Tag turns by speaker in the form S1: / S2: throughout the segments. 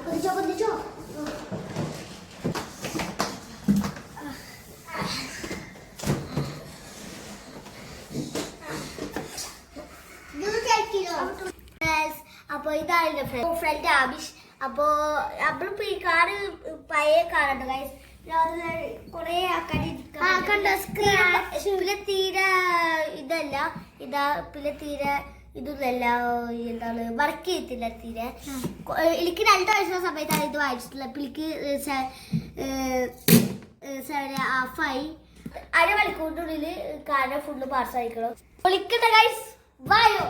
S1: പൊതിച്ചോ അപ്പൊ ഇതാണ് ഫ്രണ്ട് ആബിഷ്. അപ്പൊ നമ്മളിപ്പോ ഈ കാറ് പഴയ കാറുണ്ട് ഗൈസ്. കൊറേ പിന്നെ തീരെ ഇതല്ല പിന്നെ തീരെ ഇതൊന്നല്ല എന്താണ് വർക്ക് ചെയ്യത്തില്ല തീരെ. എനിക്ക് 2 വയസ്സുള്ള സമയത്താണ് ഇത് വായിച്ചിട്ടുള്ളത്. അപ്പൊ എനിക്ക് 7.5 അരമണിക്കൂറിനുള്ളിൽ കാറിന്റെ ഫുള്ള് പാർസൽ അയക്കണം. വിളിക്കട്ടെ ഗൈസ്, വായോ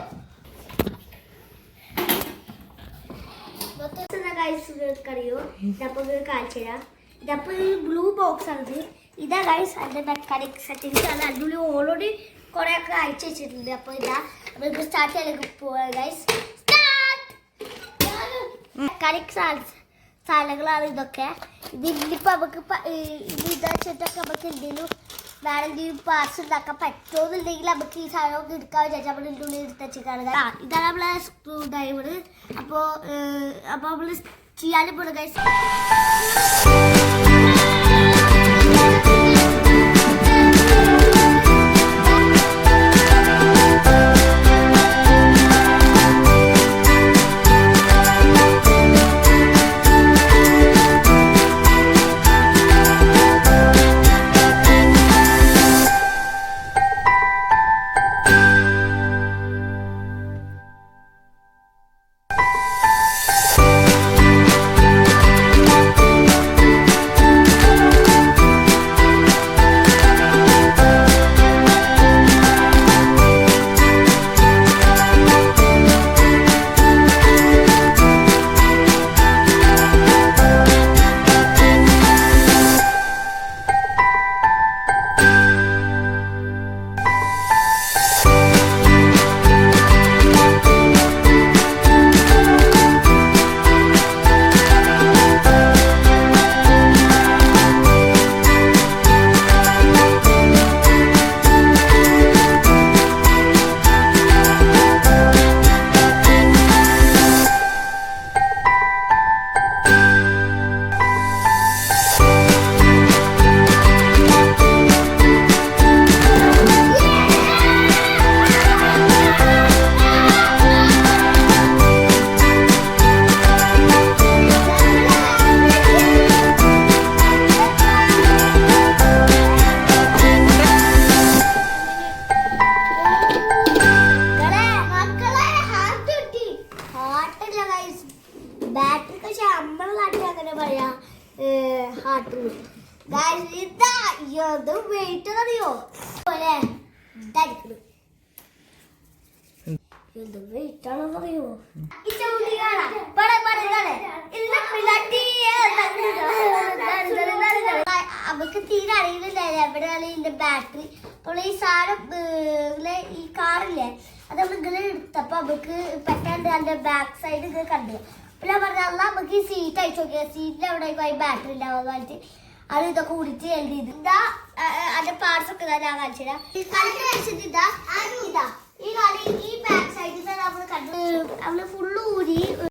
S1: അറിയോ? ഇതപ്പോ കാണിച്ചു തരാം. ഇതപ്പോ ബ്ലൂ ബോക്സ് ആണ്. ഇതാ ഗൈസ് അതിന്റെ മെക്കാനിക് സെറ്റിംഗ്സ് ആണ്. അതിനുള്ളിൽ ഓൾറെഡി കുറെ ഒക്കെ അയച്ചു വെച്ചിട്ടുണ്ട്. അപ്പൊ ഇതാ നമുക്ക് സ്റ്റാർട്ട് ചെയ്യാൻ പോവാ ഗൈസ്. മെക്കാനിക് സാധനങ്ങളാണ് ഇതൊക്കെ. ഇതിപ്പോ നമുക്ക് ഇതാ വെച്ചിട്ടൊക്കെ നമുക്ക് എന്തെങ്കിലും വേറെ എന്തെങ്കിലും പാർട്സ് ഉണ്ടാക്കാൻ പറ്റുമെന്നുണ്ടെങ്കിൽ നമുക്ക് ഈ സാധനം എടുക്കാൻ വിചാരിച്ചാൽ നമ്മൾ ഇതിൻ്റെ ഉള്ളിൽ എടുത്ത് വെച്ചിട്ടാണ്. ഇതാണ് നമ്മളെ സ്ക്രൂ ഡ്രൈവർ. അപ്പോൾ നമ്മൾ ചെയ്യാനും പോണ ഗൈസ്. ബാറ്ററി നമ്മളെ നാട്ടിൽ അങ്ങനെ പറയാ ഹാർട്ട്. ഇത് വെയിറ്റ് അറിയോ പോലെ എന്ത് വെയിറ്റ് ആണെന്ന് അറിയോ? അവർക്ക് തീരെ അറിയില്ല എവിടെയാണ് ഇതിന്റെ ബാറ്ററി. അപ്പോൾ ഈ സാധനം ഈ കാറില്ലേ അത് നമ്മൾ ഇങ്ങനെ എടുത്തപ്പോ നമുക്ക് പെട്ടെന്ന് അതിന്റെ ബാക്ക് സൈഡ് ഇങ്ങനെ കണ്ടു. പിന്നെ പറഞ്ഞാൽ നമുക്ക് ഈ സീറ്റ് അയച്ചു നോക്കിയാൽ സീറ്റിൽ എവിടെ ബാറ്ററി ഉണ്ടാവുന്ന പറഞ്ഞിട്ട് അത് ഇതൊക്കെ കുടിച്ച് എഴുതി ഇതാ അതിന്റെ പാർട്സ് ഒക്കെ ഞാൻ കാണിച്ചു തരാം. ഇതാ ഈ ബാക്ക് സൈഡിൽ നമ്മൾ കണ്ടു. നമ്മള് ഫുള്ള് ഊരി